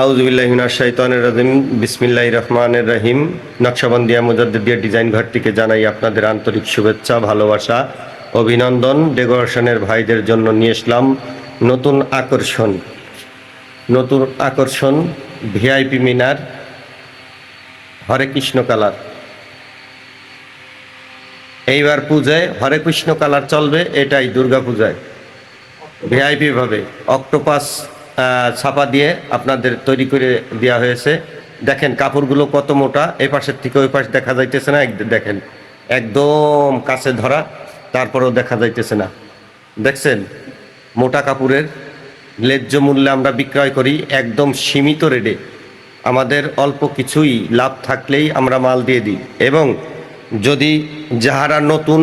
আউযুবিল্লাহি মিনাশ শাইতানির রাজিম। বিসমিল্লাহির রহমানির রহিম। নকশবন্দিয়া মুজাদ্দিদিয়া ডিজাইন ঘর থেকে জানাই আপনাদের আন্তরিক শুভেচ্ছা, ভালোবাসা, অভিনন্দন। ডেকোরেশনের ভাইদের জন্য নিয়ে আসলাম নতুন আকর্ষণ ভিআইপি মিনার হরে কৃষ্ণ কালার। এইবার পূজায় হরে কৃষ্ণ কালার চলবে, এটাই দুর্গা পূজায় ভিআইপি ভাবে অক্টোপাস ছাপা দিয়ে আপনাদের তৈরি করে দেওয়া হয়েছে। দেখেন কাপড়গুলো কত মোটা, এই পাশের থেকে ওই পাশ দেখা যাইতেছে না, দেখেন একদম কাছে ধরা, তারপরেও দেখা যাইতেছে না। দেখছেন মোটা কাপড়ের ন্যায্য মূল্যে আমরা বিক্রয় করি, একদম সীমিত রেটে। আমাদের অল্প কিছুই লাভ থাকলেই আমরা মাল দিয়ে দিই, এবং যদি যাহারা নতুন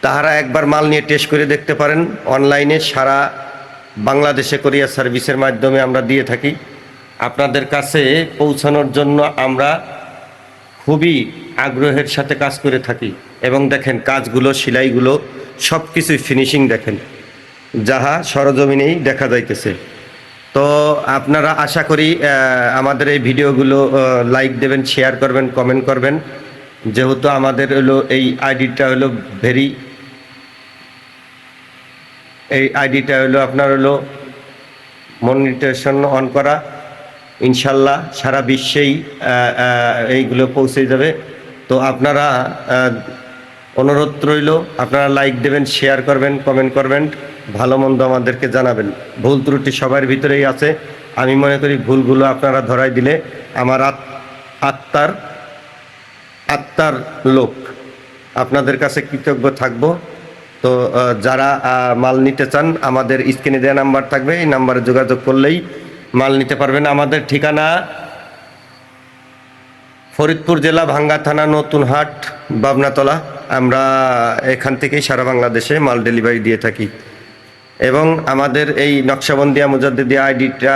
তাহারা একবার মাল নিয়ে টেস্ট করে দেখতে পারেন। অনলাইনে সারা বাংলাদেশে কোরিয়ার সার্ভিসের মাধ্যমে আমরা দিয়ে থাকি। আপনাদের কাছে পৌঁছানোর জন্য আমরা খুবই আগ্রহের সাথে কাজ করে থাকি। এবং দেখেন কাজগুলো, সেলাইগুলো সব কিছুই ফিনিশিং দেখেন, যাহা সরজমিনেই দেখা যাইতেছে। তো আপনারা আশা করি আমাদের এই ভিডিওগুলো লাইক দেবেন, শেয়ার করবেন, কমেন্ট করবেন। যেহেতু আমাদের হলো এই আইডিটা হলো আপনার হলো মনিটাইজেশন অন করা। ইনশাল্লাহ সারা বিশ্বেই এইগুলো পৌঁছে যাবে। তো আপনারা অনুরোধ রইল, আপনারা লাইক দেবেন, শেয়ার করবেন, কমেন্ট করবেন, ভালো মন্দ আমাদেরকে জানাবেন। ভুল ত্রুটি সবার ভিতরেই আছে। আমি মনে করি ভুলগুলো আপনারা ধরাই দিলে আমার আত্মার লোক আপনাদের কাছে কৃতজ্ঞ থাকব। তো যারা মাল নিতে চান, আমাদের স্ক্রিনে দেওয়া নাম্বার থাকবে, এই নাম্বারে যোগাযোগ করলেই মাল নিতে পারবেন। আমাদের ঠিকানা ফরিদপুর জেলা, ভাঙ্গা থানা, নতুন হাট, বাবনাতলা। আমরা এখান থেকেই সারা বাংলাদেশে মাল ডেলিভারি দিয়ে থাকি। এবং আমাদের এই নকশবন্দিয়া মুজাদ্দিদিয়া আইডিটা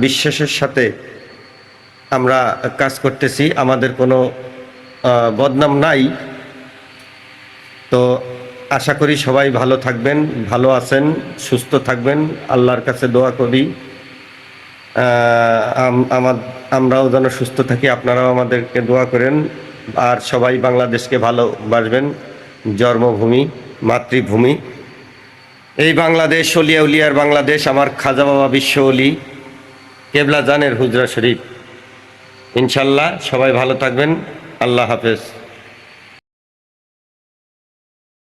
বিশ্বাসের সাথে আমরা কাজ করতেছি, আমাদের কোনো বদনাম নাই। তো আশা করি সবাই ভালো থাকবেন, ভালো আছেন, সুস্থ থাকবেন, আল্লাহর কাছে দোয়া করি আমরাও যেন সুস্থ থাকি। আপনারাও আমাদেরকে দোয়া করেন। আর সবাই বাংলাদেশকে ভালোবাসবেন। জন্মভূমি, মাতৃভূমি এই বাংলাদেশ, অলিয়া উলিয়ার বাংলাদেশ, আমার খাজা বাবা বিশ্ব অলি কেবলা জানের হুজরা শরীফ। ইনশাল্লাহ সবাই ভালো থাকবেন। আল্লাহ হাফেজ।